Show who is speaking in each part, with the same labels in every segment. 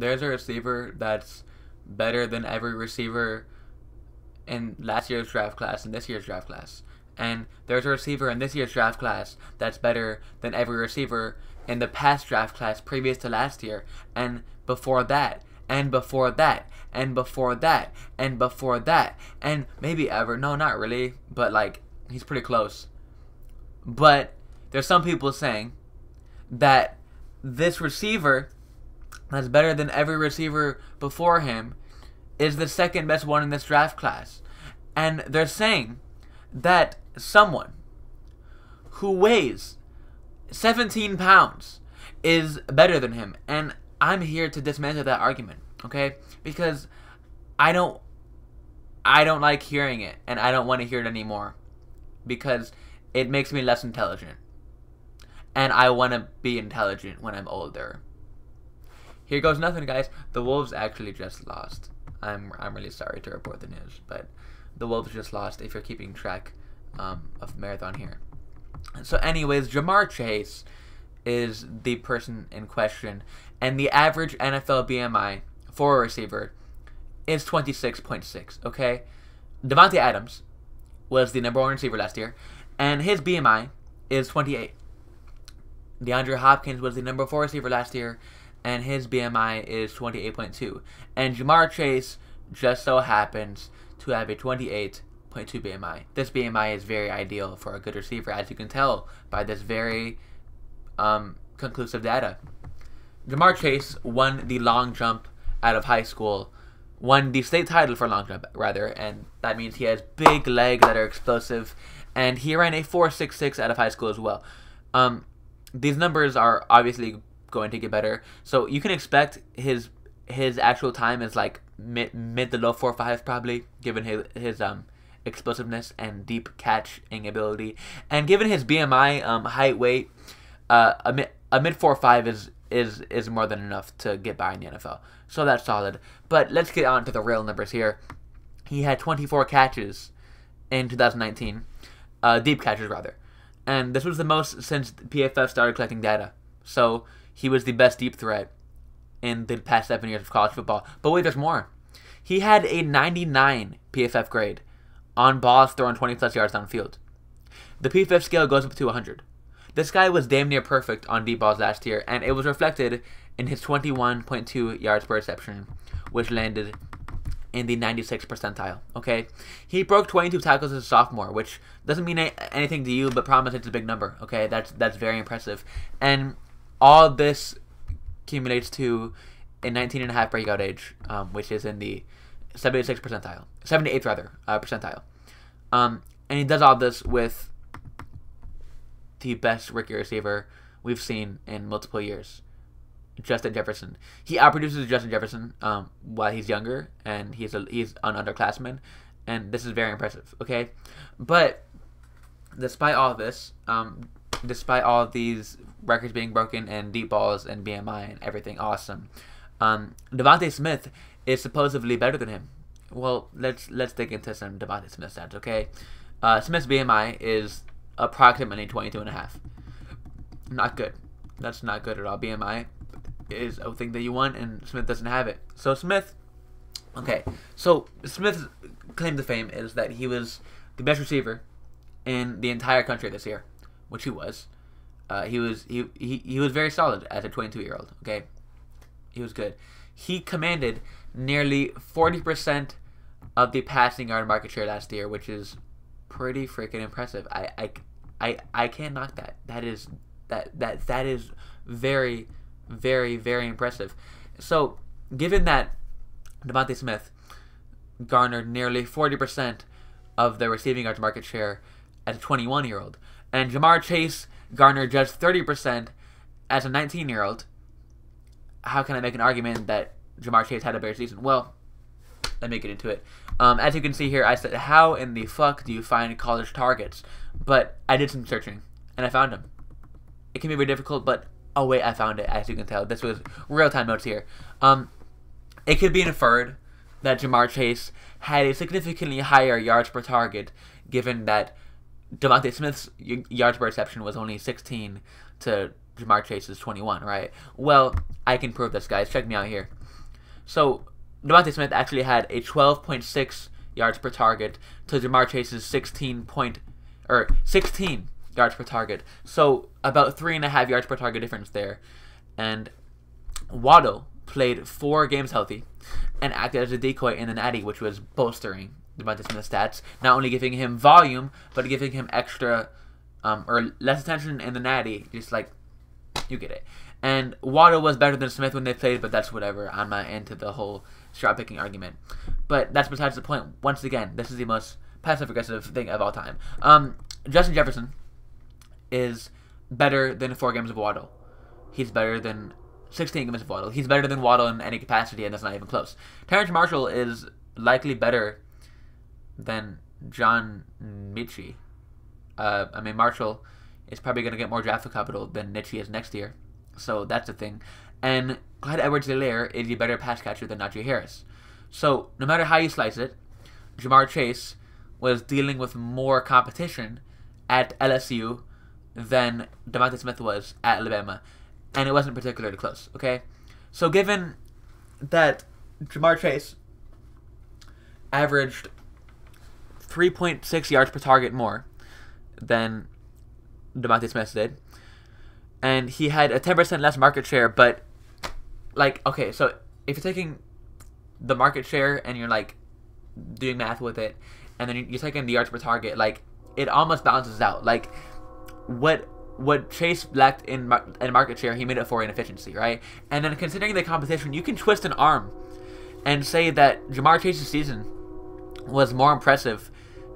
Speaker 1: there's a receiver that's better than every receiver in last year's draft class and this year's draft class. And there's a receiver in this year's draft class that's better than every receiver in the past draft class previous to last year, and before that, and before that, and before that, and before that, and maybe ever. No, not really, but like, he's pretty close. But there's some people saying that this receiver that's better than every receiver before him is the second best one in this draft class. And they're saying that someone who weighs 17 pounds is better than him. And I'm here to dismantle that argument, okay? Because I don't like hearing it, and I don't want to hear it anymore, because it makes me less intelligent. And I want to be intelligent when I'm older. Here goes nothing, guys. The Wolves actually just lost. I'm really sorry to report the news, but the Wolves just lost, if you're keeping track of Marathon here. So anyways, Ja'Marr Chase is the person in question, and the average NFL BMI for a receiver is 26.6, okay? Davante Adams was the #1 receiver last year, and his BMI is 28. DeAndre Hopkins was the #4 receiver last year, and his BMI is 28.2. And Ja'Marr Chase just so happens to have a 28.2 BMI. This BMI is very ideal for a good receiver, as you can tell by this very conclusive data. Ja'Marr Chase won the long jump out of high school, won the state title for long jump, rather, and that means he has big legs that are explosive, and he ran a 4.66 out of high school as well. These numbers are obviously going to get better, so you can expect his actual time is like mid to low 4.5 probably, given his explosiveness and deep catching ability, and given his BMI, height, weight, a mid 4.5 is more than enough to get by in the NFL. So that's solid. But let's get on to the real numbers here. He had 24 catches in 2019, deep catches rather, and this was the most since PFF started collecting data. So he was the best deep threat in the past 7 years of college football. But wait, there's more. He had a 99 PFF grade on balls thrown 20 plus yards downfield. The PFF scale goes up to 100. This guy was damn near perfect on deep balls last year, and it was reflected in his 21.2 yards per reception, which landed in the 96th percentile, okay? He broke 22 tackles as a sophomore, which doesn't mean anything to you, but promise it's a big number, okay? That's very impressive. And all this accumulates to a 19.5 breakout age, which is in the 76th percentile, 78th rather, percentile. And he does all this with the best rookie receiver we've seen in multiple years, Justin Jefferson. He outproduces Justin Jefferson while he's younger, and he's an underclassman, and this is very impressive, okay? But despite all this, despite all of these records being broken and deep balls and BMI and everything awesome, Devontae Smith is supposedly better than him. Well, let's dig into some Devontae Smith stats, okay? Smith's BMI is approximately 22.5. Not good. That's not good at all. BMI is a thing that you want, and Smith doesn't have it. So Smith's claim to fame is that he was the best receiver in the entire country this year, which he was. He was very solid as a 22-year-old. Okay, he was good. He commanded nearly 40% of the passing yard market share last year, which is pretty freaking impressive. I can't knock that. That is very, very, very impressive. So, given that Devontae Smith garnered nearly 40% of the receiving yards market share as a 21-year-old, and Ja'Marr Chase garnered just 30% as a 19-year-old, how can I make an argument that Ja'Marr Chase had a better season? Well, let me get into it. As you can see here, I said, how in the fuck do you find college targets? But I did some searching, and I found them. It can be very difficult, but oh wait, I found it, as you can tell. This was real-time notes here. It could be inferred that Ja'Marr Chase had a significantly higher yards per target, given that Devontae Smith's yards per reception was only 16 to Ja'Marr Chase's 21, right? Well, I can prove this, guys. Check me out here. So DeVonta Smith actually had a 12.6 yards per target to Ja'Marr Chase's 16 yards per target. So about 3.5 yards per target difference there. And Waddle played 4 games healthy and acted as a decoy in the Natty, which was bolstering DeVonta Smith's stats, not only giving him volume, but giving him extra or less attention in the Natty, just like, you get it. And Waddle was better than Smith when they played, but that's whatever. I'm not into the whole strap picking argument. But that's besides the point. Once again, this is the most passive-aggressive thing of all time. Justin Jefferson is better than 4 games of Waddle. He's better than 16 games of Waddle. He's better than Waddle in any capacity, and that's not even close. Terrence Marshall is likely better than John Mitchie. Marshall is probably going to get more draft capital than Mitchie is next year. So that's the thing. And Clyde Edwards-Helaire is a better pass catcher than Najee Harris. So no matter how you slice it, Ja'Marr Chase was dealing with more competition at LSU than DeVonta Smith was at Alabama. And it wasn't particularly close, okay? So given that Ja'Marr Chase averaged 3.6 yards per target more than DeVonta Smith did, and he had a 10% less market share, but, like, okay, so if you're taking the market share and you're, like, doing math with it, and then you're taking the yards per target, like, it almost balances out. Like, what Chase lacked in market share, he made up for in efficiency, right? And then considering the competition, you can twist an arm and say that Ja'Marr Chase's season was more impressive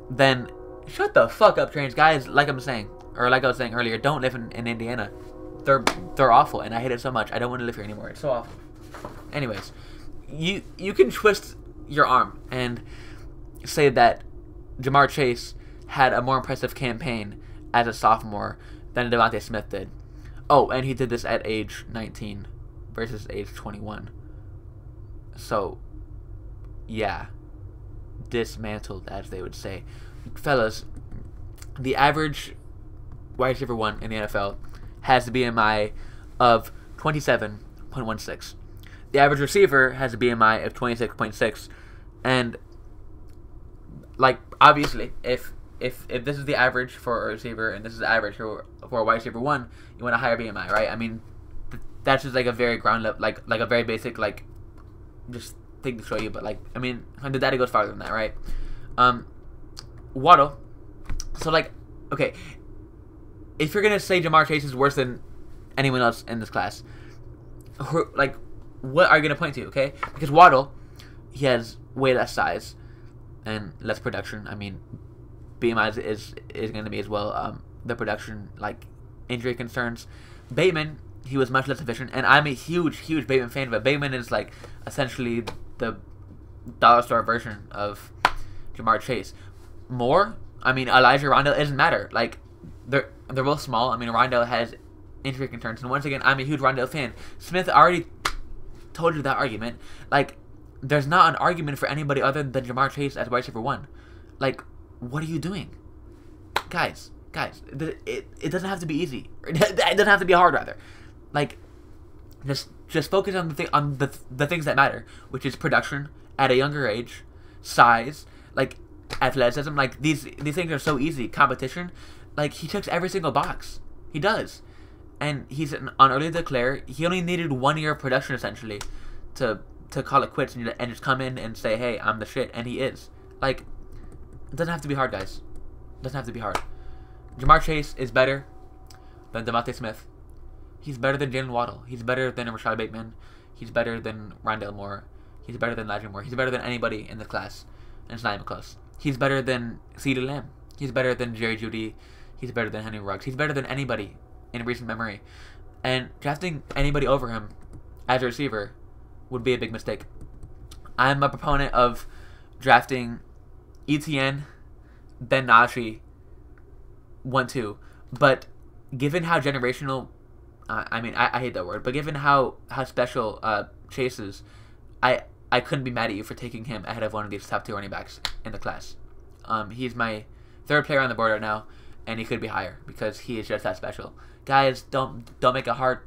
Speaker 1: than... Shut the fuck up, Trains. Guys, like I was saying earlier, don't live in Indiana. They're awful, and I hate it so much. I don't want to live here anymore. It's so awful. Anyways, you can twist your arm and say that Ja'Marr Chase had a more impressive campaign as a sophomore than DeVonta Smith did. Oh, and he did this at age 19 versus age 21. So, yeah. Dismantled, as they would say. Fellas, the average wide receiver 1 in the NFL has a BMI of 27.16. The average receiver has a BMI of 26.6. And, like, obviously, if this is the average for a receiver and this is the average for a wide receiver 1, you want a higher BMI, right? I mean, that's just like a very ground level, like a very basic, like, just thing to show you. But, like, I mean, the data goes farther than that, right? Waddle. So, like, okay, if you're gonna say Ja'Marr Chase is worse than anyone else in this class, like, what are you gonna point to? Okay, because Waddle, he has way less size and less production. I mean, BMI is going to be as well. The production, like, injury concerns. Bateman, he was much less efficient, and I'm a huge Bateman fan, but Bateman is, like, essentially the dollar store version of Ja'Marr Chase. More, I mean, Elijah Rondell, it doesn't matter. Like, they're both small. I mean, Rondell has injury concerns, and once again, I'm a huge Rondell fan. Smith already told you that argument. Like, there's not an argument for anybody other than Ja'Marr Chase as wide receiver 1. Like, what are you doing? Guys, it doesn't have to be easy. It doesn't have to be hard, rather. Like, just focus on the things that matter, which is production at a younger age, size, like, athleticism. Like, these things are so easy. Competition, like, he checks every single box. He does. And he's on early declare. He only needed 1 year of production, essentially, to call it quits and just come in and say, hey, I'm the shit. And he is. Like, it doesn't have to be hard, guys. It doesn't have to be hard. Ja'Marr Chase is better than DeVonta Smith. He's better than Jalen Waddle. He's better than Rashad Bateman. He's better than Rondell Moore. He's better than Elijah Moore. He's better than anybody in the class. And it's not even close. He's better than CeeDee Lamb. He's better than Jerry Jeudy. He's better than Henry Ruggs. He's better than anybody in recent memory. And drafting anybody over him as a receiver would be a big mistake. I'm a proponent of drafting ETN, then Najee, 1-2. But given how generational, I hate that word, but given how special Chase is, I couldn't be mad at you for taking him ahead of one of these top 2 running backs in the class. He's my 3rd player on the board right now, and he could be higher because he is just that special. Guys, don't make it hard.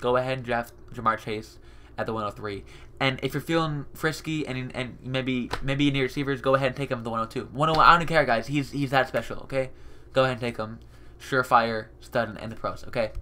Speaker 1: Go ahead and draft Ja'Marr Chase at the 103. And if you're feeling frisky and maybe you need receivers, go ahead and take him at the 102. 101, I don't care, guys. He's that special, okay? Go ahead and take him. Surefire, stud, and the pros, okay?